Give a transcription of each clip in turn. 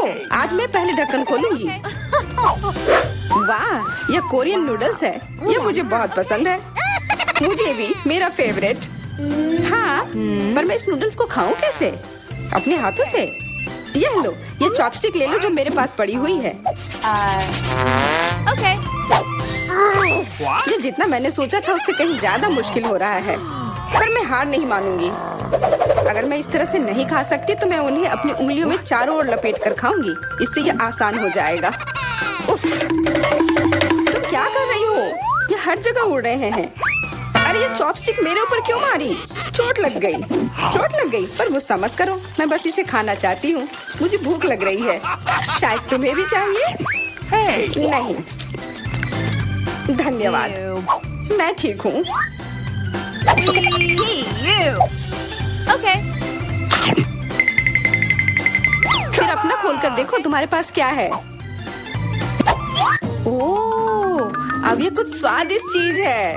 रुको, आज मैं पहले ढक्कन खोलूंगी। वाह, यह कोरियन नूडल्स है। यह मुझे बहुत पसंद है। मुझे भी, मेरा फेवरेट। हाँ, पर मैं इस नूडल्स को खाऊं कैसे? अपने हाथों से? यह लो, ये चॉपस्टिक ले लो जो मेरे पास पड़ी हुई है। Okay. ये जितना मैंने सोचा था उससे कहीं ज्यादा मुश्किल हो रहा है, पर मैं हार नहीं मानूंगी। अगर मैं इस तरह से नहीं खा सकती तो मैं उन्हें अपनी उंगलियों में चारों ओर लपेट कर खाऊंगी। इससे ये आसान हो जाएगा। उफ, तुम क्या कर रही हो? ये हर जगह उड़ रहे हैं। अरे ये चॉपस्टिक मेरे ऊपर क्यों मारी? चोट लग गई। पर गुस्सा मत करो, मैं बस इसे खाना चाहती हूँ। मुझे भूख लग रही है। शायद तुम्हें भी चाहिए? नहीं, धन्यवाद, मैं ठीक हूँ। Okay. फिर अपना खोल कर देखो तुम्हारे पास क्या है। ओह, अब ये कुछ स्वादिष्ट चीज है।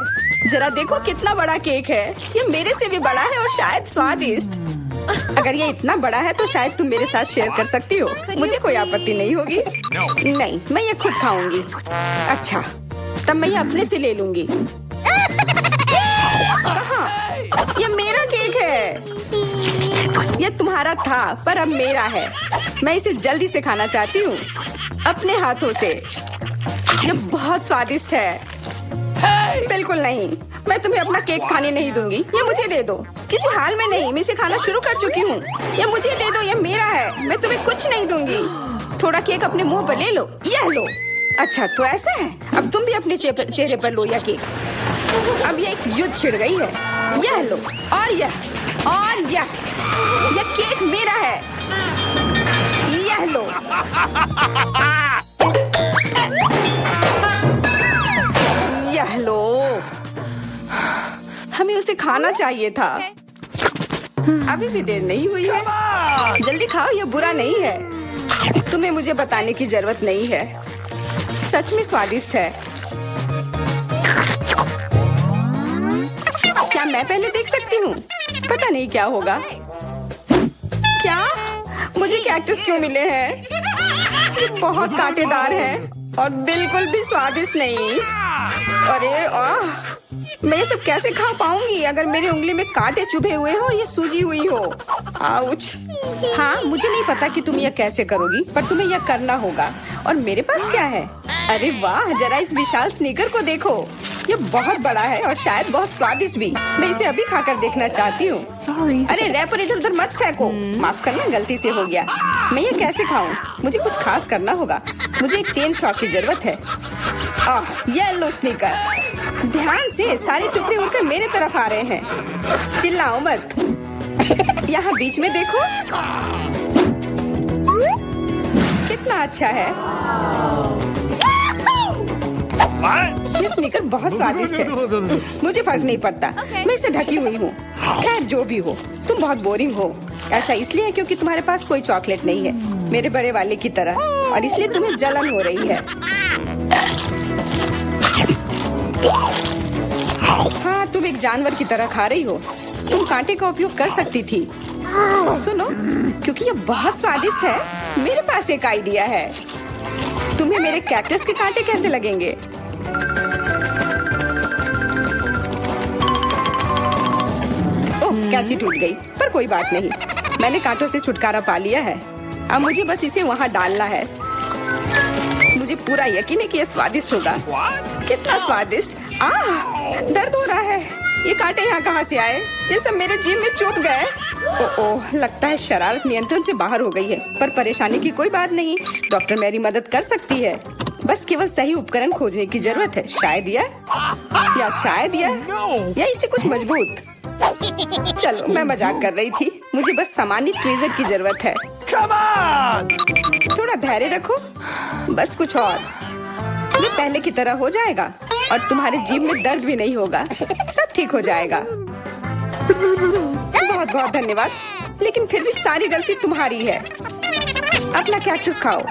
जरा देखो कितना बड़ा केक है। ये मेरे से भी बड़ा है और शायद स्वादिष्ट। अगर ये इतना बड़ा है तो शायद तुम मेरे साथ शेयर कर सकती हो। मुझे कोई आपत्ति नहीं होगी। नहीं, मैं ये खुद खाऊंगी। अच्छा, तब मैं ये अपने से ले लूंगी। कहाँ? ये मेरा केक है। ये तुम्हारा था पर अब मेरा है। मैं इसे जल्दी से खाना चाहती हूँ, अपने हाथों से। ये बहुत स्वादिष्ट है। बिल्कुल नहीं, मैं तुम्हें अपना केक खाने नहीं दूंगी। ये मुझे दे दो। किसी हाल में नहीं, मैं इसे खाना शुरू कर चुकी हूँ। ये मुझे दे दो, ये मेरा है। मैं तुम्हें कुछ नहीं दूंगी। थोड़ा केक अपने मुंह पर ले लो। यह लो। अच्छा, तो ऐसा है। अब तुम भी अपने चेहरे पर लो यह केक। अब ये एक युद्ध छिड़ गई है। यह लो, और यह केक मेरा है। यह लो। यह लो। हमें उसे खाना चाहिए था। अभी भी देर नहीं हुई है। जल्दी खाओ, यह बुरा नहीं है। तुम्हें मुझे बताने की जरूरत नहीं है। सच में स्वादिष्ट है। क्या मैं पहले देख सकती हूँ? पता नहीं क्या होगा। क्या मुझे कैक्टस क्यों मिले हैं? ये बहुत कांटेदार हैं और बिल्कुल भी स्वादिष्ट नहीं। अरे मैं ये सब कैसे खा पाऊंगी अगर मेरी उंगली में कांटे चुभे हुए हो और ये सूजी हुई हो। आउच। हाँ, मुझे नहीं पता कि तुम यह कैसे करोगी, पर तुम्हें यह करना होगा। और मेरे पास क्या है? अरे वाह, जरा इस विशाल स्नीकर को देखो। ये बहुत बड़ा है और शायद बहुत स्वादिष्ट भी। मैं इसे अभी खाकर देखना चाहती हूँ। अरे रैपर इधर उधर मत फेंको। माफ करना, गलती से हो गया। मैं ये कैसे खाऊं? मुझे कुछ खास करना होगा। मुझे एक चेन शॉक की जरूरत है। Yellow sneaker. ध्यान से, सारे टुकड़े उड़कर मेरे तरफ आ रहे हैं। चिल्लाओ मत। यहाँ बीच में देखो, कितना अच्छा है। ये स्नीकर बहुत स्वादिष्ट है। मुझे फर्क नहीं पड़ता। मैं इसे ढकी हुई हूँ। खैर, जो भी हो, तुम बहुत बोरिंग हो। ऐसा इसलिए है क्योंकि तुम्हारे पास कोई चॉकलेट नहीं है, मेरे बड़े वाले की तरह, और इसलिए तुम्हें जलन हो रही है। हाँ, तुम एक जानवर की तरह खा रही हो। तुम कांटे का उपयोग कर सकती थी। सुनो, क्योंकि ये बहुत स्वादिष्ट है, मेरे पास एक आइडिया है। तुम्हें मेरे कैक्टस के कांटे कैसे लगेंगे? ओह, कैंची टूट गई, पर कोई बात नहीं। मैंने कांटों से छुटकारा पा लिया है। अब मुझे बस इसे वहाँ डालना है। मुझे पूरा यकीन है कि यह स्वादिष्ट होगा। कितना स्वादिष्ट। दर्द हो रहा है। ये कांटे यहाँ कहाँ से आए? ये सब मेरे जीभ में चुभ गए। ओह, लगता है शरारत नियंत्रण से बाहर हो गई है, पर परेशानी की कोई बात नहीं। डॉक्टर मेरी मदद कर सकती है। बस केवल सही उपकरण खोजने की जरूरत है। शायद या इसे कुछ मजबूत। चलो, मैं मजाक कर रही थी। मुझे बस सामान्य ट्वीजर की जरूरत है। थोड़ा धैर्य रखो, बस कुछ और। ये पहले की तरह हो जाएगा और तुम्हारे जीभ में दर्द भी नहीं होगा। सब ठीक हो जाएगा। बहुत बहुत धन्यवाद, लेकिन फिर भी सारी गलती तुम्हारी है। अपना कैक्टस खाओ।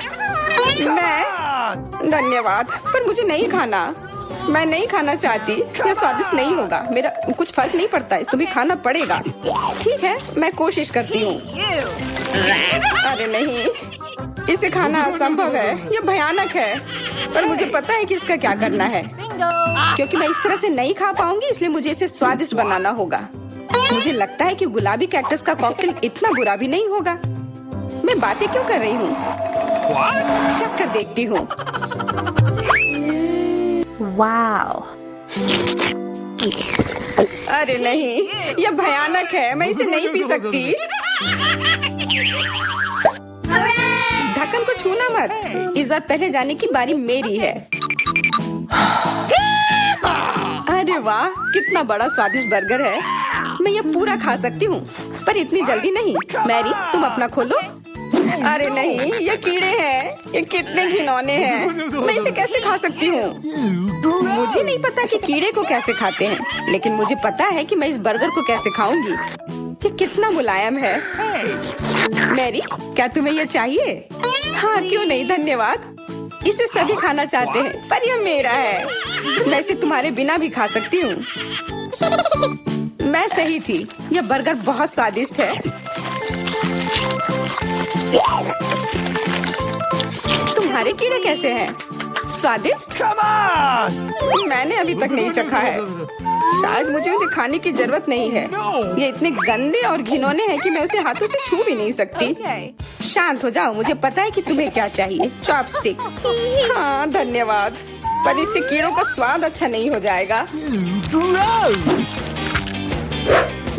मैं? धन्यवाद, पर मुझे नहीं खाना। मैं नहीं खाना चाहती। यह स्वादिष्ट नहीं होगा। मेरा कुछ फर्क नहीं पड़ता है, तुम्हें खाना पड़ेगा। ठीक है, मैं कोशिश करती हूँ। अरे नहीं, इसे खाना असंभव है, ये भयानक है। पर मुझे पता है कि इसका क्या करना है। Bingo. क्योंकि मैं इस तरह से नहीं खा पाऊंगी, इसलिए मुझे इसे स्वादिष्ट बनाना होगा। मुझे लगता है कि गुलाबी कैक्टस का कॉकटेल इतना बुरा भी नहीं होगा। मैं बातें क्यों कर रही हूँ? चख कर देखती हूँ। Wow. अरे नहीं, यह भयानक है, मैं इसे नहीं पी सकती। ढक्कन को छूना मत, इस बार पहले जाने की बारी मेरी है। अरे वाह, कितना बड़ा स्वादिष्ट बर्गर है। मैं ये पूरा खा सकती हूँ, पर इतनी जल्दी नहीं। मैरी, तुम अपना खोलो। अरे नहीं, ये कीड़े हैं, ये कितने घिनौने हैं। मैं इसे कैसे खा सकती हूँ? मुझे नहीं पता कि कीड़े को कैसे खाते हैं, लेकिन मुझे पता है कि मैं इस बर्गर को कैसे खाऊंगी। ये कितना मुलायम है। मैरी, क्या तुम्हें ये चाहिए? हाँ, क्यों नहीं, धन्यवाद। इसे सभी खाना चाहते हैं, पर यह मेरा है। मैं इसे तुम्हारे बिना भी खा सकती हूँ। मैं सही थी, यह बर्गर बहुत स्वादिष्ट है। तुम्हारे कीड़े कैसे हैं? स्वादिष्ट? मैंने अभी तक नहीं चखा है। शायद मुझे उसे खाने की जरूरत नहीं है। ये इतने गंदे और घिनौने हैं कि मैं उसे हाथों से छू भी नहीं सकती। Okay. शांत हो जाओ, मुझे पता है कि तुम्हें क्या चाहिए। चॉपस्टिक। हाँ, धन्यवाद। पर इससे कीड़ों का स्वाद अच्छा नहीं हो जाएगा।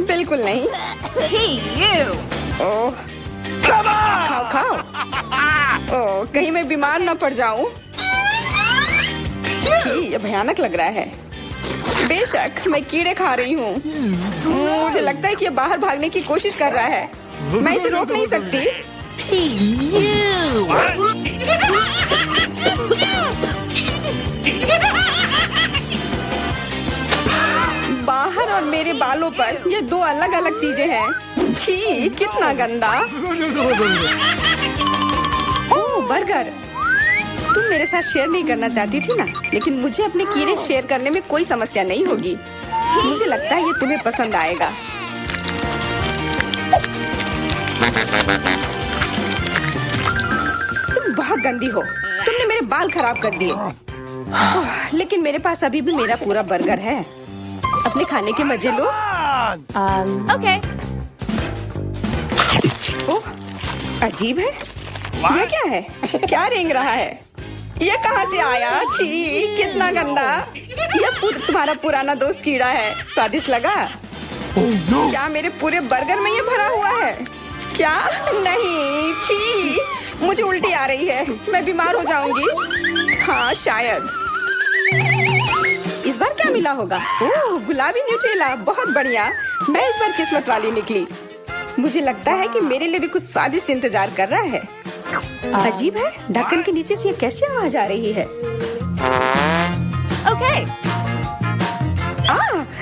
बिल्कुल नहीं। Hey, you. ओह, खाओ खाओ। ओह, कहीं मैं बीमार न पड़ जाऊं। छी, ये भयानक लग रहा है। बेशक मैं कीड़े खा रही हूँ। मुझे लगता है कि ये बाहर भागने की कोशिश कर रहा है। मैं इसे रोक नहीं सकती। Hey, you. बाहर और मेरे बालों पर ये दो अलग अलग चीजें हैं। छी, कितना गंदा। ओह, बर्गर। तुम मेरे साथ शेयर नहीं करना चाहती थी ना, लेकिन मुझे अपने कीड़े शेयर करने में कोई समस्या नहीं होगी। मुझे लगता है ये तुम्हें पसंद आएगा। तुम बहुत गंदी हो, तुमने मेरे बाल खराब कर दिए। ओह, लेकिन मेरे पास अभी भी मेरा पूरा बर्गर है। अपने खाने के मजे लो। Okay. ओह, अजीब है। ये क्या है? क्या रेंग रहा है? ये कहाँ से आया? छी, कितना गंदा। यह तुम्हारा पुराना दोस्त कीड़ा है। स्वादिष्ट लगा? क्या मेरे पूरे बर्गर में ये भरा हुआ है? क्या? नहीं, छी, मुझे उल्टी आ रही है। मैं बीमार हो जाऊंगी। हाँ, शायद। इस बार क्या मिला होगा? ओह, गुलाबी न्यूटेला, बहुत बढ़िया। मैं इस बार किस्मत वाली निकली। मुझे लगता है कि मेरे लिए भी कुछ स्वादिष्ट इंतजार कर रहा है। अजीब है, ढक्कन के नीचे से ये कैसी आवाज आ रही है? Okay.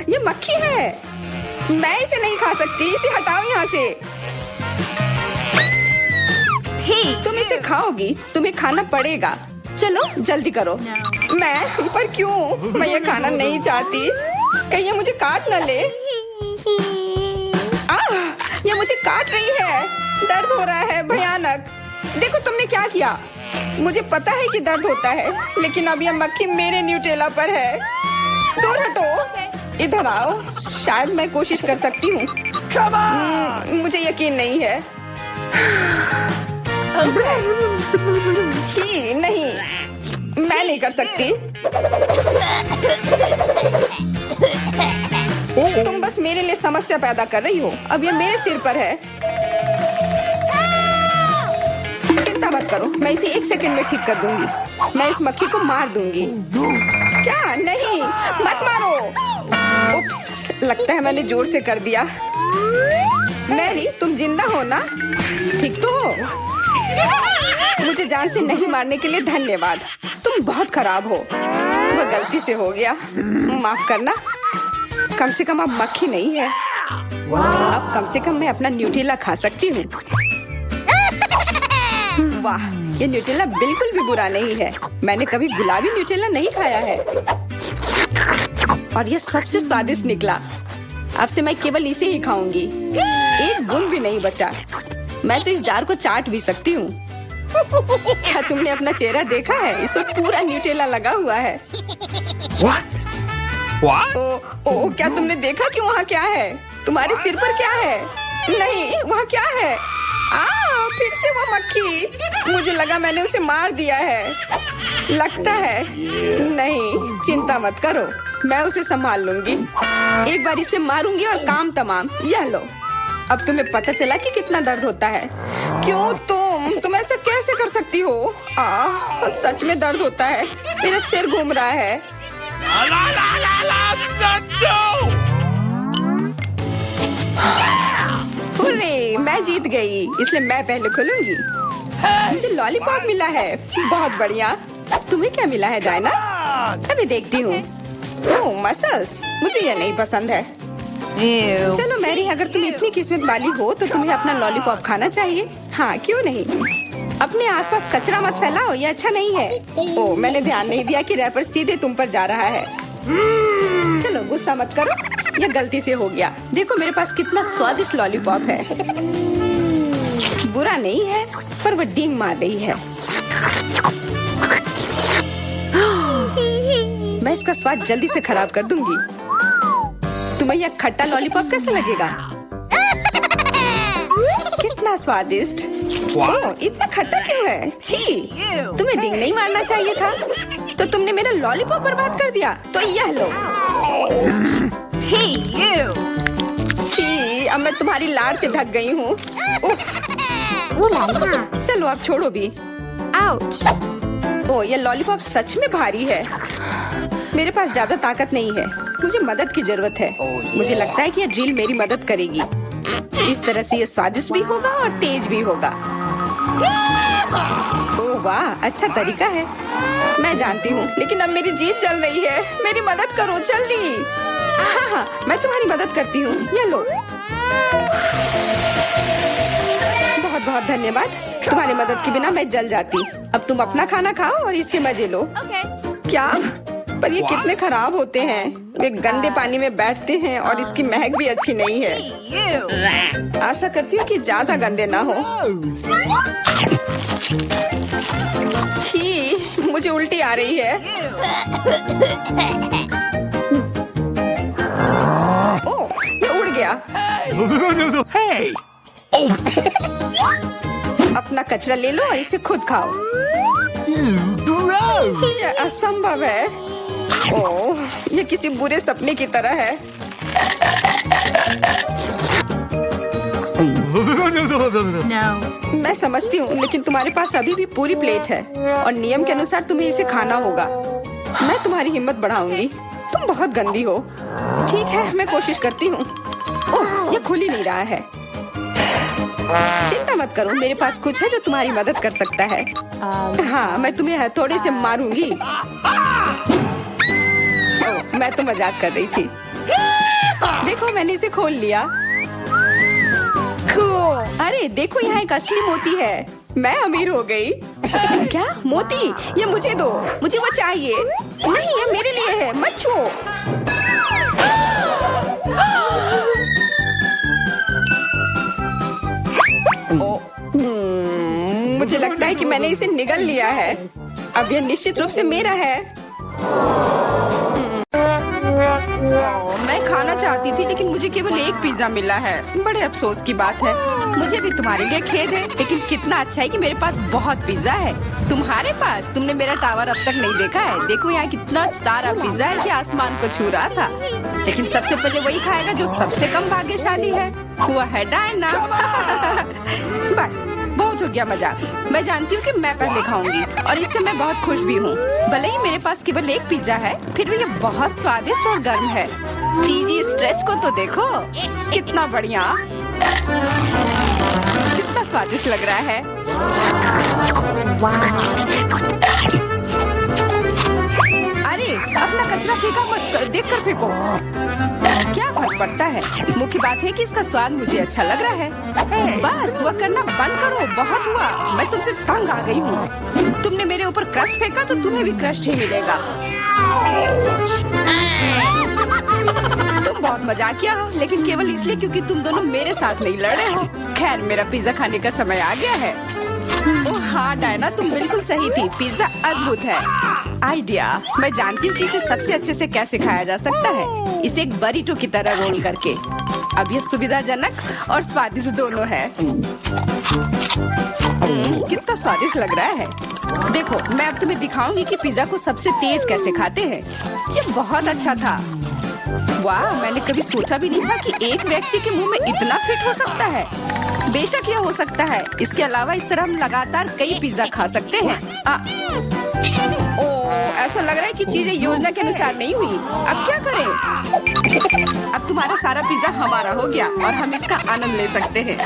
ये मक्खी है। मैं इसे नहीं खा सकती, इसे हटाओ यहाँ से। Hey. तुम इसे खाओगी, तुम्हें खाना पड़ेगा। चलो जल्दी करो। No. मैं पर क्यों? मैं ये खाना नहीं चाहती। कहीं ये मुझे काट न ले। ये मुझे काट रही है। दर्द हो रहा है, भयानक। देखो तुमने क्या किया। मुझे पता है कि दर्द होता है, लेकिन अब यह मक्खी मेरे न्यूटेला पर है। दूर हटो। इधर आओ। शायद मैं कोशिश कर सकती हूँ। मुझे यकीन नहीं है। छी, नहीं, मैं नहीं कर सकती। तुम बस मेरे लिए समस्या पैदा कर रही हो। अब ये मेरे सिर पर है। चिंता मत करो, मैं इसे 1 सेकंड में ठीक कर दूंगी। मैं इस मक्खी को मार दूंगी। क्या? नहीं, मत मारो। उप्स, लगता है मैंने जोर से कर दिया। मैरी, तुम जिंदा हो ना? ठीक तो हो? मुझे जान से नहीं मारने के लिए धन्यवाद। तुम बहुत खराब हो। वह गलती से हो गया, माफ करना। कम से कम अब मक्खी नहीं है। अब कम से कम मैं अपना न्यूटेला खा सकती हूँ। वाह, ये न्यूटेला बिल्कुल भी बुरा नहीं है। मैंने कभी गुलाबी न्यूटेला नहीं खाया है और ये सबसे स्वादिष्ट निकला। अब से मैं केवल इसे ही खाऊंगी। एक बूंद भी नहीं बचा। मैं तो इस जार को चाट भी सकती हूँ। क्या तुमने अपना चेहरा देखा है? इस पर पूरा न्यूटेला लगा हुआ है। What? What? ओ, क्या तुमने देखा कि वहाँ क्या है? तुम्हारे सिर पर क्या है? नहीं, वहाँ क्या है? फिर से वो मक्खी। मुझे लगा मैंने उसे मार दिया है। लगता है नहीं, चिंता मत करो, मैं उसे संभाल लूंगी। एक बार इसे मारूंगी और काम तमाम। यह लो, अब तुम्हें पता चला कि कितना दर्द होता है। क्यों तुम ऐसा कैसे कर सकती हो? सच में दर्द होता है, मेरा सिर घूम रहा है। हुर्रे, मैं जीत गई, इसलिए मैं पहले खोलूंगी। मुझे लॉलीपॉप मिला है, बहुत बढ़िया। तुम्हें क्या मिला है डायना? अभी देखती हूँ। ओह, मसल्स, मुझे ये नहीं पसंद है। Ew. चलो मैरी, अगर तुम इतनी किस्मत वाली हो तो तुम्हें अपना लॉलीपॉप खाना चाहिए। हाँ, क्यों नहीं। अपने आसपास कचरा मत फैलाओ, ये अच्छा नहीं है। ओह, मैंने ध्यान नहीं दिया कि रैपर सीधे तुम पर जा रहा है। चलो गुस्सा मत करो, ये गलती से हो गया। देखो मेरे पास कितना स्वादिष्ट लॉलीपॉप है। बुरा नहीं है, पर वो डींग मार रही है। मैं इसका स्वाद जल्दी से खराब कर दूंगी। तुम्हें यह खट्टा लॉलीपॉप कैसा लगेगा? कितना स्वादिष्ट। ओह, इतना खट्टा क्यों है? छी, तुम्हें डींग नहीं मारना चाहिए था। तो तुमने मेरा लॉलीपॉप बर्बाद कर दिया। तो यह लो। Hey, you. छी, अब मैं तुम्हारी लाड़ से ढक गई हूँ। उफ। चलो अब छोड़ो भी। Ouch. ओह, ये लॉलीपॉप सच में भारी है। मेरे पास ज्यादा ताकत नहीं है, मुझे मदद की जरूरत है। मुझे लगता है कि ये ड्रिल मेरी मदद करेगी। इस तरह से ये स्वादिष्ट भी होगा और तेज भी होगा। ओह वाह, अच्छा तरीका है। मैं जानती हूँ, लेकिन अब मेरी जीभ जल रही है। मेरी मदद करो जल्दी। हाँ, मैं तुम्हारी मदद करती हूँ। ये लो। बहुत बहुत धन्यवाद। तुम्हारी मदद के बिना मैं जल जाती। अब तुम अपना खाना खाओ और इसके मजे लो। Okay. क्या? पर ये कितने खराब होते हैं। वे गंदे पानी में बैठते हैं और इसकी महक भी अच्छी नहीं है। Hey, you. आशा करती हूँ कि ज्यादा गंदे ना हो। छी, मुझे उल्टी आ रही है। ओह, ये उड़ गया। Hey! अपना कचरा ले लो और इसे खुद खाओ। Gross! ये असंभव है। ओह, ये किसी बुरे सपने की तरह है। No. मैं समझती हूँ, लेकिन तुम्हारे पास अभी भी पूरी प्लेट है और नियम के अनुसार तुम्हें इसे खाना होगा। मैं तुम्हारी हिम्मत बढ़ाऊंगी। तुम बहुत गंदी हो। ठीक है, मैं कोशिश करती हूँ। ओह, ये खुल ही नहीं रहा है। चिंता मत करो, मेरे पास कुछ है जो तुम्हारी मदद कर सकता है। हाँ, मैं तुम्हें हथौड़े से मारूंगी। ओह, मैं तो मजाक कर रही थी। देखो, मैंने इसे खोल लिया। Cool. अरे देखो, यहाँ एक असली मोती है। मैं अमीर हो गई। क्या मोती? ये मुझे दो, मुझे वो चाहिए। नहीं, ये मेरे लिए है, मत छुओ। मुझे लगता है कि मैंने इसे निगल लिया है। अब यह निश्चित रूप से मेरा है। मैं खाना चाहती थी, लेकिन मुझे केवल एक पिज्जा मिला है। बड़े अफसोस की बात है। मुझे भी तुम्हारे लिए खेद है, लेकिन कितना अच्छा है कि मेरे पास बहुत पिज्जा है। तुम्हारे पास? तुमने मेरा टावर अब तक नहीं देखा है। देखो यहाँ कितना सारा पिज्जा है कि आसमान को छू रहा था। लेकिन सबसे पहले वही खाएगा जो सबसे कम भाग्यशाली है। वो है डायना। बस बहुत हो गया मजाक। मैं जानती हूँ कि मैं पहले खाऊंगी और इससे मैं बहुत खुश भी हूँ। भले ही मेरे पास केवल एक पिज्जा है, फिर भी ये बहुत स्वादिष्ट और गर्म है। चीजी स्ट्रेच को तो देखो, कितना बढ़िया, कितना स्वादिष्ट लग रहा है। अरे अपना कचरा फेंका मत, देखकर फेंको। क्या फर्क पड़ता है? मुख्य बात है कि इसका स्वाद मुझे अच्छा लग रहा है। बस वह करना बंद करो, बहुत हुआ। मैं तुमसे तंग आ गई हूँ। तुमने मेरे ऊपर क्रस्ट फेंका तो तुम्हें भी क्रस्ट ही मिलेगा। तुम बहुत मजाकिया हो, लेकिन केवल इसलिए क्योंकि तुम दोनों मेरे साथ नहीं लड़े हो। खैर, मेरा पिज्जा खाने का समय आ गया है। ओह, हाँ डायना, तुम बिल्कुल सही थी। पिज्जा अद्भुत है। आइडिया, मैं जानती हूँ कि इसे सबसे अच्छे से कैसे खाया जा सकता है। इसे एक बरीटो की तरह रोल करके। अब ये सुविधाजनक और स्वादिष्ट दोनों है। कितना स्वादिष्ट लग रहा है। देखो, मैं अब तुम्हें दिखाऊंगी कि पिज्जा को सबसे तेज कैसे खाते हैं। ये बहुत अच्छा था। वाह, मैंने कभी सोचा भी नहीं था कि एक व्यक्ति के मुंह में इतना फिट हो सकता है। बेशक यह हो सकता है। इसके अलावा इस तरह हम लगातार कई पिज्जा खा सकते हैं। ऐसा लग रहा है कि चीजें योजना के अनुसार नहीं हुई। अब क्या करें? अब तुम्हारा सारा पिज्जा हमारा हो गया और हम इसका आनंद ले सकते हैं।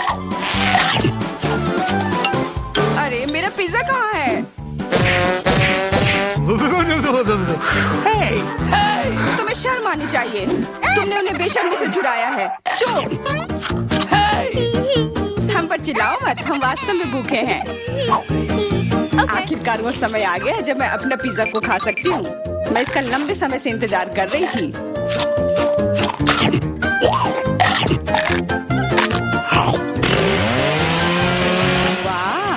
अरे मेरा पिज्जा कहाँ है? Hey! तुम्हें शर्म आनी चाहिए। तुमने उन्हें बेशर्मी से चुराया है। चुप! हम पर चिल्लाओ मत, हम वास्तव में भूखे हैं। आखिरकार वो समय आ गया जब मैं अपना पिज्जा को खा सकती हूँ। मैं इसका लंबे समय से इंतजार कर रही थी। वाह!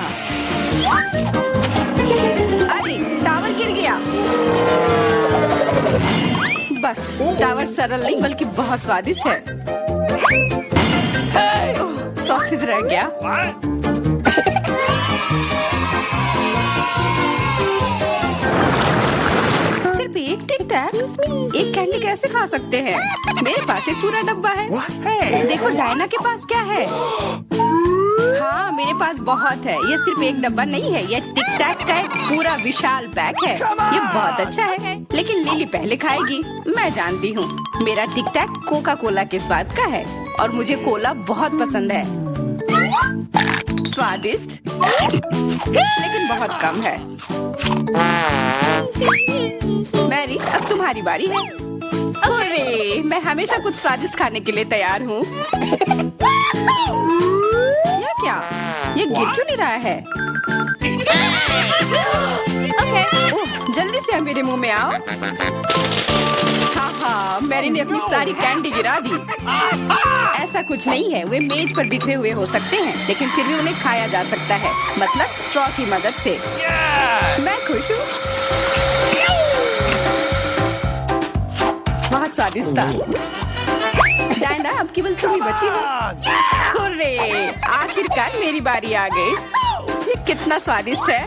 अरे टावर गिर गया। बस टावर सरल नहीं बल्कि बहुत स्वादिष्ट है। सॉसेज रह गया। सिर्फ एक टिक टैक, एक कैंडी कैसे खा सकते हैं? मेरे पास एक पूरा डब्बा है। देखो डायना के पास क्या है। हाँ, मेरे पास बहुत है। ये सिर्फ एक डब्बा नहीं है, ये टिक टैक का एक पूरा विशाल पैक है। ये बहुत अच्छा है, लेकिन लिली पहले खाएगी। मैं जानती हूँ। मेरा टिक टैक कोका कोला के स्वाद का है और मुझे कोला बहुत पसंद है। स्वादिष्ट, लेकिन बहुत कम है। मैरी, अब तुम्हारी बारी है। अरे, मैं हमेशा कुछ स्वादिष्ट खाने के लिए तैयार हूँ। यह क्या? ये गिर क्यों नहीं रहा है? ओह, जल्दी से मेरे मुंह में आओ। हाँ, मैरी ने अपनी सारी कैंडी गिरा दी। ऐसा कुछ नहीं है, वे मेज पर बिखरे हुए हो सकते हैं, लेकिन फिर भी उन्हें खाया जा सकता है, मतलब स्ट्रॉ की मदद से। मैं खुश हूँ। बहुत स्वादिष्ट था। डायना, अब केवल तुम ही बची हो। हुर्रे, आखिरकार मेरी बारी आ गई। ये कितना स्वादिष्ट है।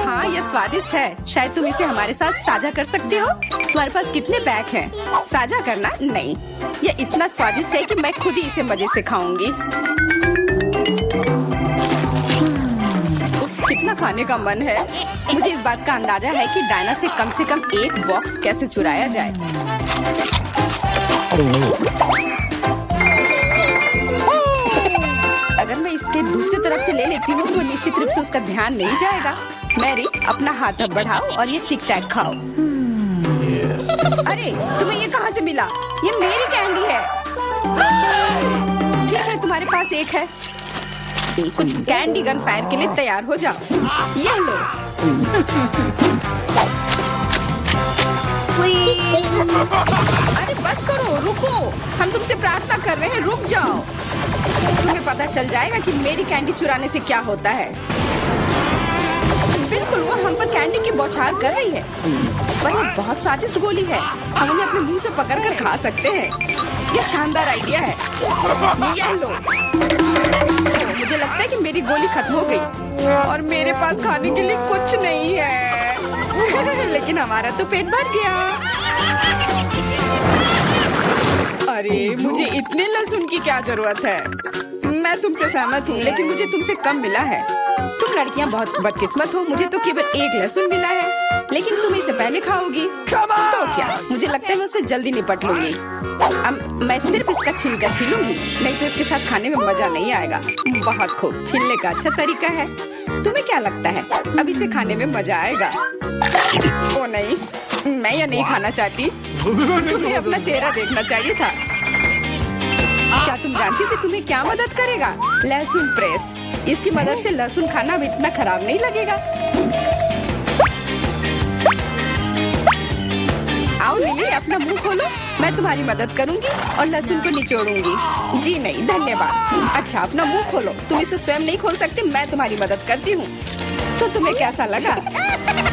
हाँ, ये स्वादिष्ट है। शायद तुम इसे हमारे साथ साझा कर सकते हो। तुम्हारे पास कितने पैक हैं? साझा करना नहीं। ये इतना स्वादिष्ट है कि मैं खुद ही इसे मजे से खाऊंगी। कितना खाने का मन है। मुझे इस बात का अंदाजा है कि डायना से कम एक बॉक्स कैसे चुराया जाए। अगर मैं इसके दूसरी तरफ से ले लेती हूँ तो निश्चित रूप से उसका ध्यान नहीं जाएगा। मैरी, अपना हाथ अब बढ़ाओ और ये टिक टैक खाओ। अरे, तुम्हें ये कहाँ से मिला? ये मेरी कैंडी है। ठीक है, तुम्हारे पास एक है। कुछ कैंडी गन फायर के लिए तैयार हो जाओ। ये लो। अरे बस करो, रुको। हम तुमसे प्रार्थना कर रहे हैं, रुक जाओ। तुम्हें पता चल जाएगा कि मेरी कैंडी चुराने से क्या होता है। बिल्कुल, वो हम पर कैंडी की बौछार कर रही है। पर ये बहुत स्वादिष्ट गोली है। हम उन्हें अपने मुंह से पकड़कर खा सकते हैं। ये शानदार आइडिया है। ये लो। मुझे लगता है कि मेरी गोली खत्म हो गई और मेरे पास खाने के लिए कुछ नहीं है। लेकिन हमारा तो पेट भर गया। अरे, मुझे इतने लहसुन की क्या जरूरत है? मैं तुमसे सहमत हूँ, लेकिन मुझे तुमसे कम मिला है। तुम लड़कियाँ बहुत बदकिस्मत हो। मुझे तो केवल एक लहसुन मिला है, लेकिन तुम इसे पहले खाओगी तो क्या? मुझे लगता है मैं उससे जल्दी निपट लूंगी। अब मैं सिर्फ इसका छिलका छीलूंगी, नहीं तो इसके साथ खाने में मजा नहीं आएगा। बहुत खूब, छीलने का अच्छा तरीका है। तुम्हें क्या लगता है अब इसे खाने में मजा आएगा? ओ नहीं, मैं यह नहीं खाना चाहती। तुम्हें अपना चेहरा देखना चाहिए था। क्या तुम जानती हो कि तुम्हें क्या मदद करेगा? लहसुन प्रेस। इसकी मदद से लहसुन खाना अब इतना खराब नहीं लगेगा। आओ लिली, अपना मुंह खोलो। मैं तुम्हारी मदद करूंगी और लहसुन को निचोड़ूंगी। जी नहीं धन्यवाद। अच्छा अपना मुंह खोलो, तुम इसे स्वयं नहीं खोल सकती, मैं तुम्हारी मदद करती हूँ। तो तुम्हें कैसा लगा?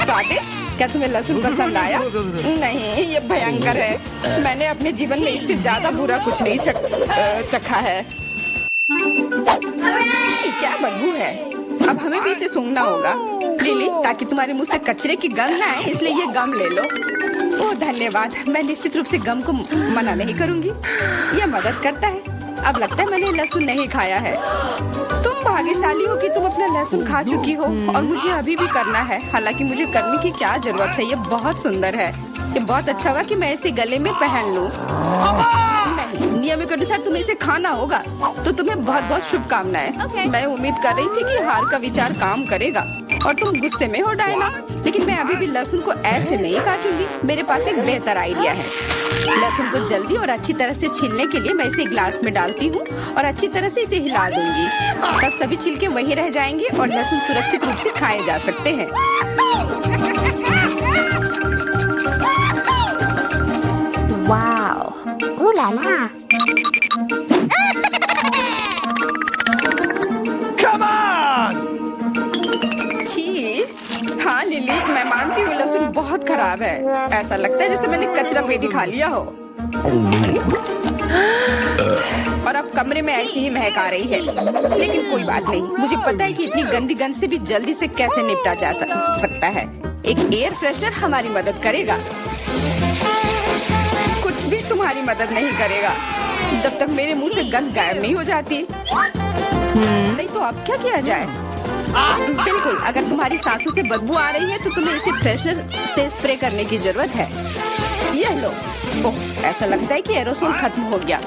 स्वादिष्ट? क्या तुम्हें लहसुन पसंद आया? नहीं, ये भयंकर है। मैंने अपने जीवन में इससे ज्यादा बुरा कुछ नहीं चखा है। क्या बदबू है। अब हमें भी इसे सूंघना होगा लिली, ताकि तुम्हारे मुंह से कचरे की गंध ना आए, इसलिए ये गम ले लो। ओह धन्यवाद, मैं निश्चित रूप से गम को मना नहीं करूंगी, यह मदद करता है। अब लगता है मैंने लहसुन नहीं खाया है। तुम भाग्यशाली हो कि तुम अपना लहसुन खा चुकी हो और मुझे अभी भी करना है। हालांकि मुझे करने की क्या जरूरत है, ये बहुत सुंदर है। ये बहुत अच्छा होगा कि मैं इसे गले में पहन लूं। नहीं, नियम के अनुसार तुम्हें इसे खाना होगा। तो तुम्हें बहुत बहुत शुभकामनाएं। मैं उम्मीद कर रही थी कि हार का विचार काम करेगा और तुम गुस्से में हो डायना, लेकिन मैं अभी भी लहसुन को ऐसे नहीं काटूंगी। मेरे पास एक बेहतर आइडिया है। लहसुन को जल्दी और अच्छी तरह से छीलने के लिए मैं इसे ग्लास में डालती हूँ और अच्छी तरह से इसे हिला दूंगी। तब सभी छिलके वहीं रह जाएंगे और लहसुन सुरक्षित रूप से खाए जा सकते हैं। Wow! Ooh la la! Come on! छी, हाँ लिली, मैं मानती हूँ लहसुन बहुत खराब है। ऐसा लगता है जैसे मैंने कचरा पेटी खा लिया हो। और अब कमरे में ऐसी ही महक आ रही है, लेकिन कोई बात नहीं। मुझे पता है कि इतनी गंदी गंध से भी जल्दी से कैसे निपटा जा सकता है। एक एयर फ्रेशनर हमारी मदद करेगा। कुछ भी तुम्हारी मदद नहीं करेगा जब तक मेरे मुंह से गंध गायब नहीं हो जाती। नहीं तो अब क्या किया जाए? बिल्कुल, अगर तुम्हारी सांसों से बदबू आ रही है तो तुम्हें इसे फ्रेशनर से स्प्रे करने की जरूरत है। यह लो। ओह, ऐसा लगता है कि एरोसोल खत्म हो गया।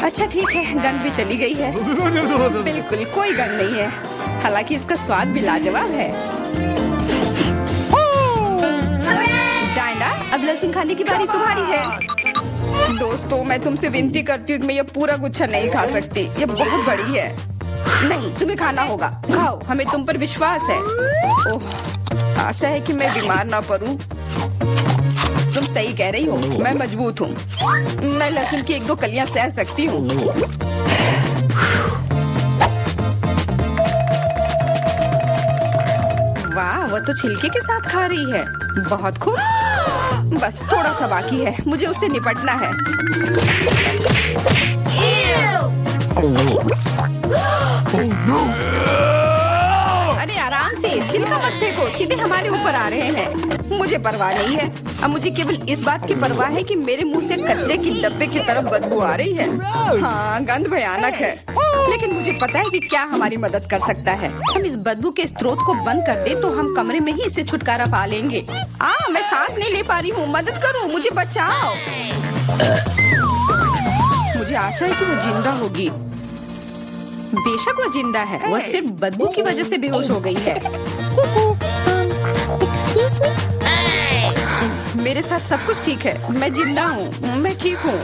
अच्छा ठीक है, गंध भी चली गई है। बिल्कुल कोई गंध नहीं है, हालांकि इसका स्वाद भी लाजवाब है। डायना, अब लहसुन खाने की बारी तुम्हारी है। दोस्तों, मैं तुमसे विनती करती हूँ कि मैं ये पूरा गुच्छा नहीं खा सकती, ये बहुत बड़ी है। नहीं, तुम्हें खाना होगा। खाओ, हमें तुम पर विश्वास है। ओह, आशा है कि मैं बीमार ना पड़ूं। तुम सही कह रही हो, मैं मजबूत हूँ। मैं लहसुन की एक दो कलियां सह सकती हूँ। वाह, वो तो छिलके के साथ खा रही है। बहुत खूब। बस थोड़ा सा बाकी है, मुझे उससे निपटना है। अरे आराम से, छिलका मत फेंको, सीधे हमारे ऊपर आ रहे हैं। मुझे परवाह नहीं है। अब मुझे केवल इस बात की परवाह है कि मेरे मुंह से कचरे की डब्बे की तरफ बदबू आ रही है। हाँ, गंध भयानक है, लेकिन मुझे पता है कि क्या हमारी मदद कर सकता है। हम इस बदबू के स्रोत को बंद कर दे तो हम कमरे में ही इससे छुटकारा पा लेंगे। मैं सांस नहीं ले पा रही हूँ, मदद करो, मुझे बचाओ। मुझे आशा है कि वो जिंदा होगी। बेशक वो जिंदा है, वो सिर्फ बदबू की वजह से बेहोश हो गई है। Excuse me? मेरे साथ सब कुछ ठीक है, मैं जिंदा हूँ, मैं ठीक हूँ।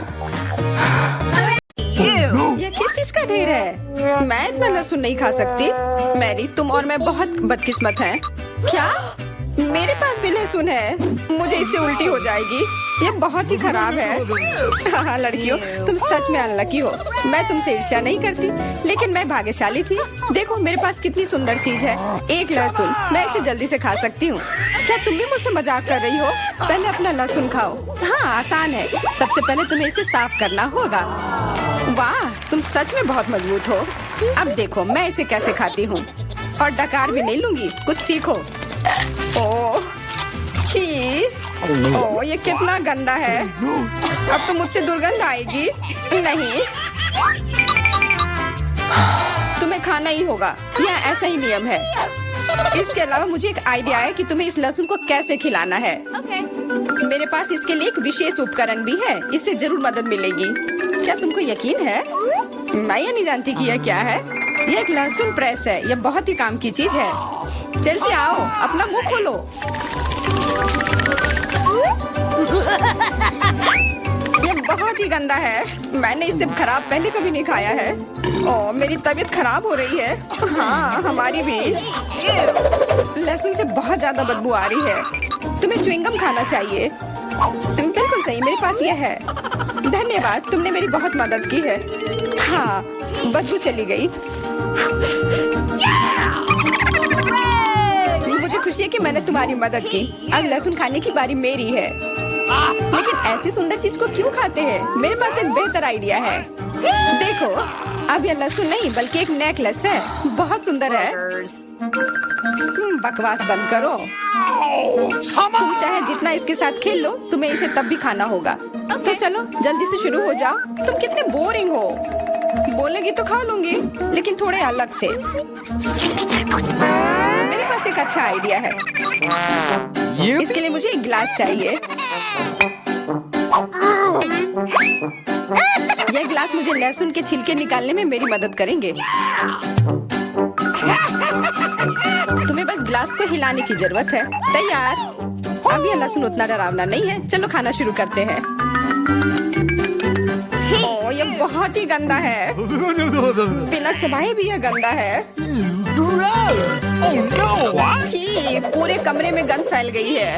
ये किस चीज का ढेर है? मैं इतना लहसुन नहीं खा सकती। मैरी, तुम और मैं बहुत बदकिस्मत हैं। क्या? मेरे पास भी लहसुन है, मुझे इससे उल्टी हो जाएगी। ये बहुत ही खराब है। हाँ लड़कियों, तुम सच में अनलकी हो। मैं तुमसे ईर्ष्या नहीं करती, लेकिन मैं भाग्यशाली थी। देखो मेरे पास कितनी सुंदर चीज है, एक लहसुन। मैं इसे जल्दी से खा सकती हूँ। क्या तुम भी मुझसे मजाक कर रही हो? पहले अपना लहसुन खाओ। हाँ आसान है, सबसे पहले तुम्हें इसे साफ करना होगा। वाह, तुम सच में बहुत मजबूत हो। अब देखो मैं इसे कैसे खाती हूँ, और डकार भी नहीं लूंगी। कुछ सीखो। ओह छी, ओह ये कितना गंदा है। अब तो मुझसे दुर्गंध आएगी। नहीं, तुम्हें खाना ही होगा, यह ऐसा ही नियम है। इसके अलावा मुझे एक आइडिया है कि तुम्हें इस लहसुन को कैसे खिलाना है। मेरे पास इसके लिए एक विशेष उपकरण भी है, इससे जरूर मदद मिलेगी। क्या तुमको यकीन है? मैं ये नहीं जानती कि यह क्या है। यह एक लहसुन प्रेस है, यह बहुत ही काम की चीज है। जल्दी आओ, अपना मुंह खोलो। ये बहुत ही गंदा है, मैंने इससे खराब पहले कभी नहीं खाया है। ओह मेरी तबीयत खराब हो रही है। हाँ हमारी भी। लहसुन से बहुत ज्यादा बदबू आ रही है। तुम्हें च्युइंगम खाना चाहिए। बिल्कुल सही, मेरे पास यह है। धन्यवाद, तुमने मेरी बहुत मदद की है। हाँ, बदबू चली गई। मुझे खुशी है कि मैंने तुम्हारी मदद की। अब लहसुन खाने की बारी मेरी है। लेकिन ऐसी सुंदर चीज को क्यों खाते हैं? मेरे पास एक बेहतर आइडिया है। देखो, अब यह लहसुन नहीं बल्कि एक नेकलेस है। बहुत सुंदर है। बकवास बंद करो। तुम चाहे जितना इसके साथ खेल लो, तुम्हें इसे तब भी खाना होगा। तो चलो जल्दी से शुरू हो जाओ। तुम कितने बोरिंग हो। बोलेगी तो खा लूंगी, लेकिन थोड़े अलग से। मेरे पास एक अच्छा आइडिया है। इसके लिए मुझे एक गिलास चाहिए। यह गिलास मुझे लहसुन के छिलके निकालने में मेरी मदद करेंगे। तुम्हें बस गिलास को हिलाने की जरूरत है। तैयार। अब यह लहसुन उतना डरावना नहीं है। चलो खाना शुरू करते हैं। ओह, यह बहुत ही गंदा है। बिना चबाए भी यह गंदा है। छी, पूरे कमरे में गंद फैल गई है।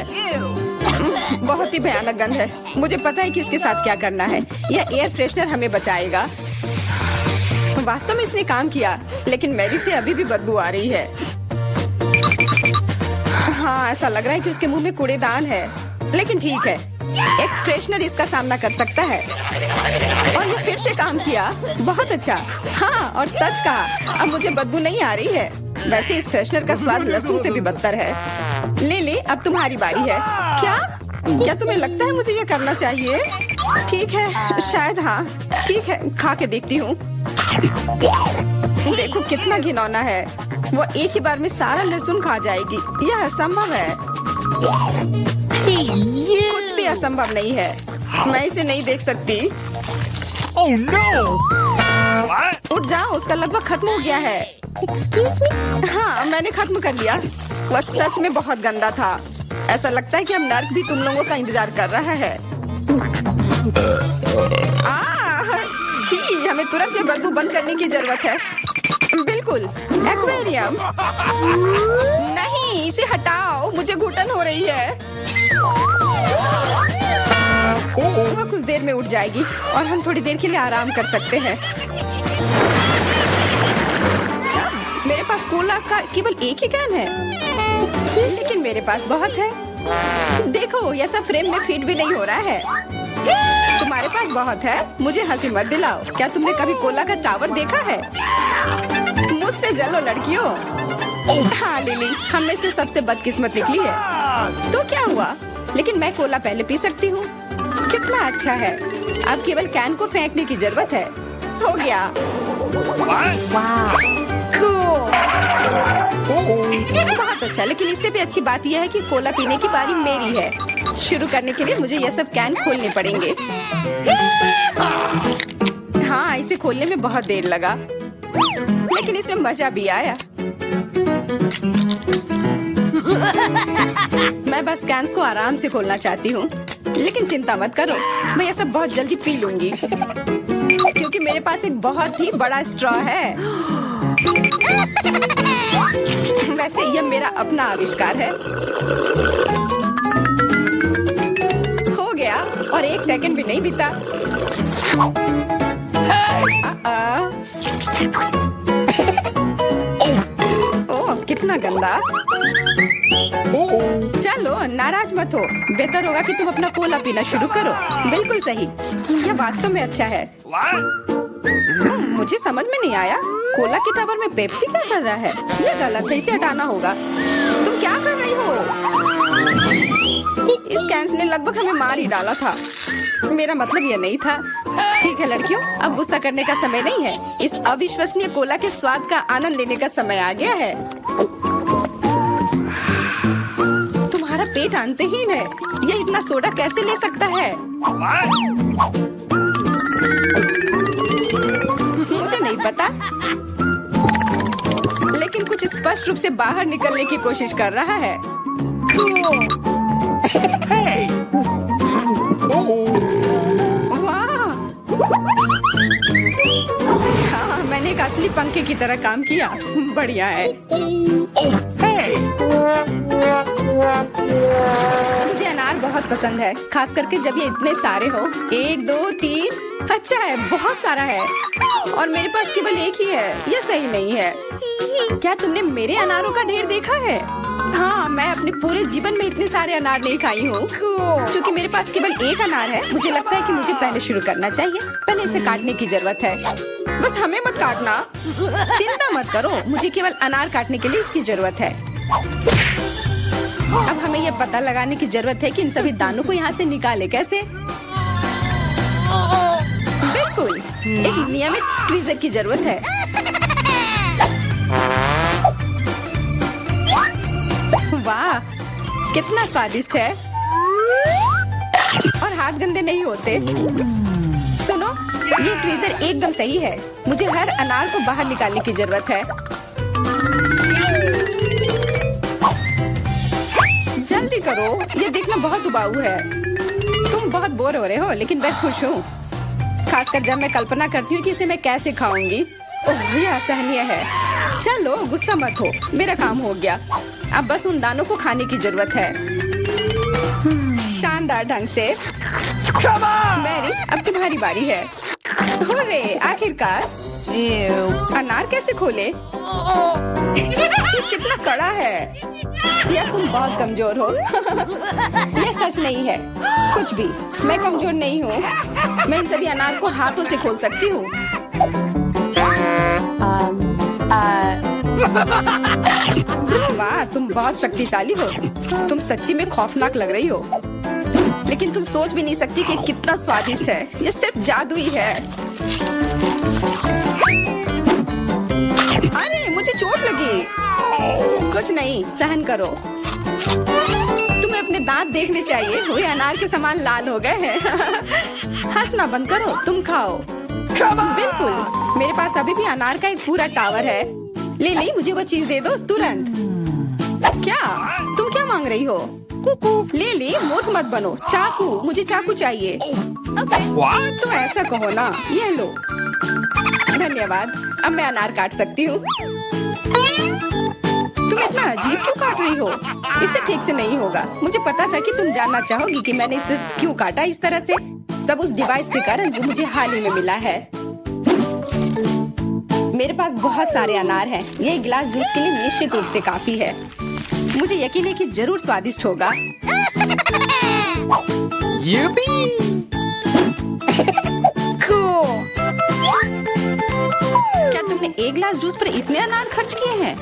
बहुत ही भयानक गंध है। मुझे पता है कि इसके साथ क्या करना है। यह एयर फ्रेशनर हमें बचाएगा। वास्तव में इसने काम किया, लेकिन मैरी से अभी भी बदबू आ रही है। हाँ, ऐसा लग रहा है कि उसके मुंह में कूड़ेदान है, लेकिन ठीक है, एक फ्रेशनर इसका सामना कर सकता है। और ये फिर से काम किया। बहुत अच्छा। हाँ, और सच कहा, अब मुझे बदबू नहीं आ रही है। वैसे इस फ्रेशनर का स्वाद लहसुन से भी बदतर है। ले, अब तुम्हारी बारी है। क्या तुम्हें लगता है मुझे ये करना चाहिए? ठीक है, शायद हाँ। ठीक है, खा के देखती हूँ। देखो कितना घिनौना है। वो एक ही बार में सारा लहसुन खा जाएगी। यह असंभव है। कुछ भी असंभव नहीं है। मैं इसे नहीं देख सकती। Oh no! उठ जाओ, उसका लगभग खत्म हो गया है। Excuse me? हाँ, मैंने खत्म कर लिया। वह सच में बहुत गंदा था। ऐसा लगता है कि अब नर्क भी तुम लोगों का इंतजार कर रहा है। छी, हमें तुरंत ये बदबू बंद करने की जरूरत है। बिल्कुल, एक्वेरियम। नहीं, इसे हटाओ, मुझे घुटन हो रही है। वह कुछ देर में उठ जाएगी और हम थोड़ी देर के लिए आराम कर सकते हैं। मेरे पास कोला का केवल एक ही कैन है, लेकिन मेरे पास बहुत है। देखो, यह सब फ्रेम में फिट भी नहीं हो रहा है। तुम्हारे पास बहुत है, मुझे हंसी मत दिलाओ। क्या तुमने कभी कोला का टावर देखा है? मुझसे जलो लड़कियों। हाँ लिली, हम में से सबसे बदकिस्मत निकली है। तो क्या हुआ? लेकिन मैं कोला पहले पी सकती हूँ। कितना अच्छा है। अब केवल कैन को फेंकने की जरूरत है। हो गया। बहुत अच्छा, लेकिन इससे भी अच्छी बात यह है कि कोला पीने की बारी मेरी है। शुरू करने के लिए मुझे ये सब कैन खोलने पड़ेंगे। हाँ, इसे खोलने में बहुत देर लगा, लेकिन इसमें मजा भी आया। मैं बस कैंस को आराम से खोलना चाहती हूँ, लेकिन चिंता मत करो, मैं ये सब बहुत जल्दी पी लूंगी, क्योंकि मेरे पास एक बहुत ही बड़ा स्ट्रॉ है। वैसे यह मेरा अपना आविष्कार है। हो गया, और 1 सेकंड भी नहीं बीता। ओह, कितना गंदा। चलो नाराज मत हो, बेहतर होगा कि तुम अपना कोला पीना शुरू करो। बिल्कुल सही, यह वास्तव में अच्छा है। मुझे समझ में नहीं आया, कोला के टावर में पेप्सी क्या कर रहा है? यह गलत है, इसे हटाना होगा। तुम क्या कर रही हो? इस कैंस ने लगभग हमें मार ही डाला था। मेरा मतलब यह नहीं था। ठीक है लड़कियों, अब गुस्सा करने का समय नहीं है। इस अविश्वसनीय कोला के स्वाद का आनंद लेने का समय आ गया है। तुम्हारा पेट अंतहीन है, यह इतना सोडा कैसे ले सकता है? मुझे नहीं पता, लेकिन कुछ स्पष्ट रूप से बाहर निकलने की कोशिश कर रहा है। वाह! हाँ, मैंने एक असली पंखे की तरह काम किया। बढ़िया है। मुझे अनार बहुत पसंद पसंद है, खास करके जब ये इतने सारे हो। 1 2 3, अच्छा है, बहुत सारा है और मेरे पास केवल एक ही है। ये सही नहीं है। क्या तुमने मेरे अनारों का ढेर देखा है? हाँ, मैं अपने पूरे जीवन में इतने सारे अनार नहीं खाई हूँ। क्योंकि मेरे पास केवल एक अनार है, मुझे लगता है कि मुझे पहले शुरू करना चाहिए। पहले इसे काटने की जरूरत है। बस हमें मत काटना, चिंता मत करो, मुझे केवल अनार काटने के लिए इसकी जरूरत है। अब हमें यह पता लगाने की जरूरत है कि इन सभी दानों को यहाँ से निकाले कैसे। बिल्कुल, एक नियमित ट्वीजर की जरूरत है। वाह, कितना स्वादिष्ट है और हाथ गंदे नहीं होते। सुनो, ये ट्वीजर एकदम सही है। मुझे हर अनार को बाहर निकालने की जरूरत है। जल्दी करो, ये देखना बहुत उबाऊ है। तुम बहुत बोर हो रहे हो, लेकिन मैं खुश हूँ, खासकर जब मैं कल्पना करती हूँ कि इसे मैं कैसे खाऊंगी। ओह, यह असहनीय है। चलो, गुस्सा मत हो, मेरा काम हो गया। अब बस उन दानों को खाने की जरूरत है, शानदार ढंग से। मैरी, अब तुम्हारी बारी है। हुर्रे, आखिरकार। अनार कैसे खोले? ये कितना कड़ा है। या तुम बहुत कमजोर हो। यह सच नहीं है, कुछ भी। मैं कमजोर नहीं हूँ, मैं इन सभी अनार को हाथों से खोल सकती हूँ। वाह, तुम बहुत शक्तिशाली हो। तुम सच्ची में खौफनाक लग रही हो, लेकिन तुम सोच भी नहीं सकती कि कितना स्वादिष्ट है। ये सिर्फ जादू ही है। अरे, मुझे चोट लगी। कुछ नहीं, सहन करो। तुम्हें अपने दांत देखने चाहिए, वे अनार के समान लाल हो गए हैं। हंसना बंद करो, तुम खाओ। बिल्कुल, मेरे पास अभी भी अनार का एक पूरा टावर है। ले, मुझे वो चीज दे दो तुरंत। क्या तुम क्या मांग रही हो? ले, मूर्ख मत बनो। चाकू, मुझे चाकू चाहिए। तो ऐसा कहो ना, ये लो। धन्यवाद, अब मैं अनार काट सकती हूँ। तुम इतना अजीब क्यों काट रही हो? इससे ठीक से नहीं होगा। मुझे पता था कि तुम जानना चाहोगी कि मैंने इसे क्यों काटा इस तरह से। सब उस डिवाइस के कारण जो मुझे हाल ही में मिला है। मेरे पास बहुत सारे अनार हैं। ये एक गिलास जूस के लिए निश्चित रूप से काफी है। मुझे यकीन है कि जरूर स्वादिष्ट होगा। क्या तुमने एक गिलास जूस पर इतने अनार खर्च किए हैं?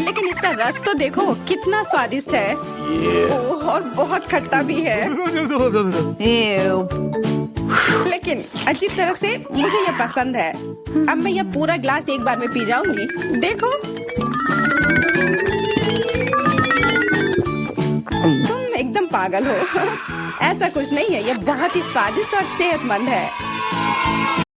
लेकिन इसका रस तो देखो, कितना स्वादिष्ट है। ओह, और बहुत खट्टा भी है। लेकिन अजीब तरह से मुझे यह पसंद है। अब मैं यह पूरा ग्लास एक बार में पी जाऊंगी। देखो, तुम एकदम पागल हो। ऐसा कुछ नहीं है, यह बहुत ही स्वादिष्ट और सेहतमंद है।